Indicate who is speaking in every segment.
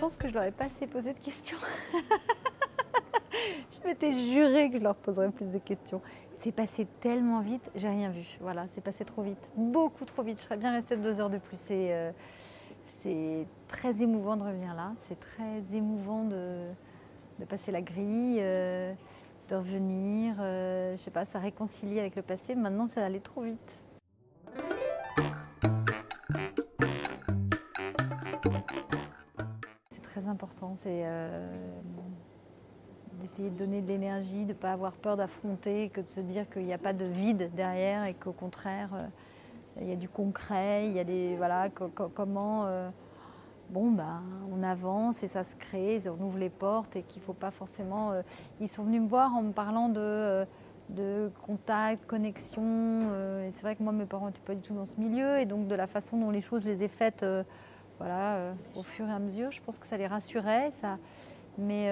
Speaker 1: pense que je leur ai pas assez posé de questions. Je m'étais jurée que je leur poserais plus de questions. C'est passé tellement vite, j'ai rien vu. Voilà, c'est passé trop vite, beaucoup trop vite. Je serais bien restée 2 heures de plus. C'est très émouvant de revenir là. C'est très émouvant de passer la grille, de revenir. Je sais pas, ça réconcilie avec le passé. Maintenant, ça allait trop vite. C'est très important. C'est d'essayer de donner de l'énergie, de ne pas avoir peur d'affronter, que de se dire qu'il n'y a pas de vide derrière et qu'au contraire, il y a du concret, il y a des. Voilà, comment. On avance et ça se crée, on ouvre les portes et qu'il ne faut pas forcément. Ils sont venus me voir en me parlant de contact, connexion. Et c'est vrai que moi, mes parents n'étaient pas du tout dans ce milieu et donc de la façon dont les choses, je les ai faites au fur et à mesure, je pense que ça les rassurait. Mais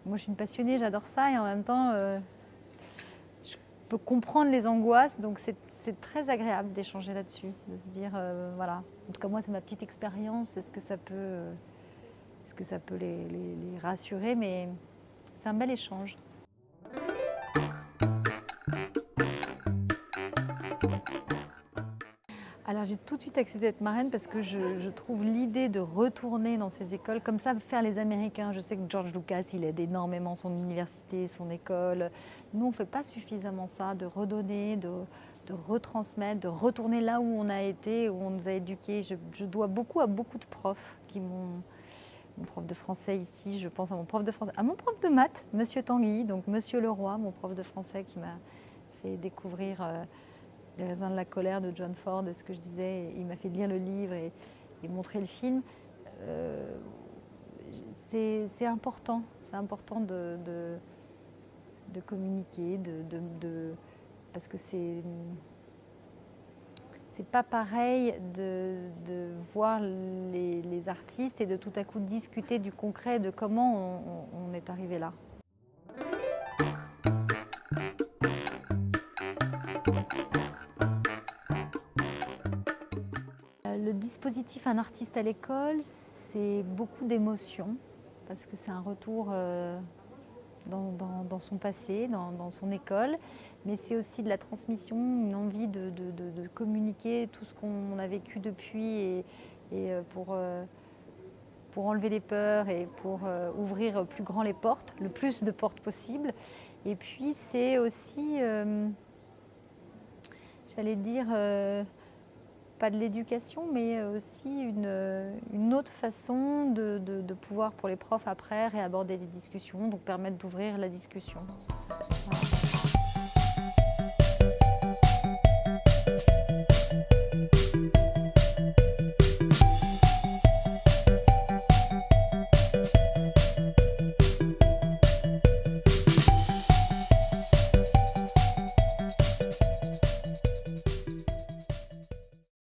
Speaker 1: moi, je suis une passionnée, j'adore ça et en même temps, je peux comprendre les angoisses, donc c'est très agréable d'échanger là-dessus, de se dire, voilà. En tout cas, moi, c'est ma petite expérience, est-ce que ça peut les rassurer, mais c'est un bel échange. Alors j'ai tout de suite accepté d'être marraine parce que je trouve l'idée de retourner dans ces écoles, comme ça faire les Américains. Je sais que George Lucas, il aide énormément son université, son école. Nous, on ne fait pas suffisamment ça, de redonner, de retransmettre, de retourner là où on a été, où on nous a éduqués. Je dois beaucoup à beaucoup de profs qui m'ont... Mon prof de français ici, je pense à mon prof de français, à mon prof de maths, Monsieur Tanguy, donc Monsieur Leroy, mon prof de français qui m'a fait découvrir... Les raisins de la colère de John Ford, ce que je disais, il m'a fait lire le livre et montrer le film. C'est important de communiquer, parce que c'est pas pareil de voir les artistes et de tout à coup discuter du concret, de comment on est arrivé là. Le dispositif Un artiste à l'école, c'est beaucoup d'émotions, parce que c'est un retour dans son passé, dans son école, mais c'est aussi de la transmission, une envie de communiquer tout ce qu'on a vécu depuis et pour enlever les peurs et pour ouvrir plus grand les portes, le plus de portes possible. Et puis c'est aussi, j'allais dire, pas de l'éducation, mais aussi une autre façon de pouvoir, pour les profs après, réaborder les discussions, donc permettre d'ouvrir la discussion. Voilà.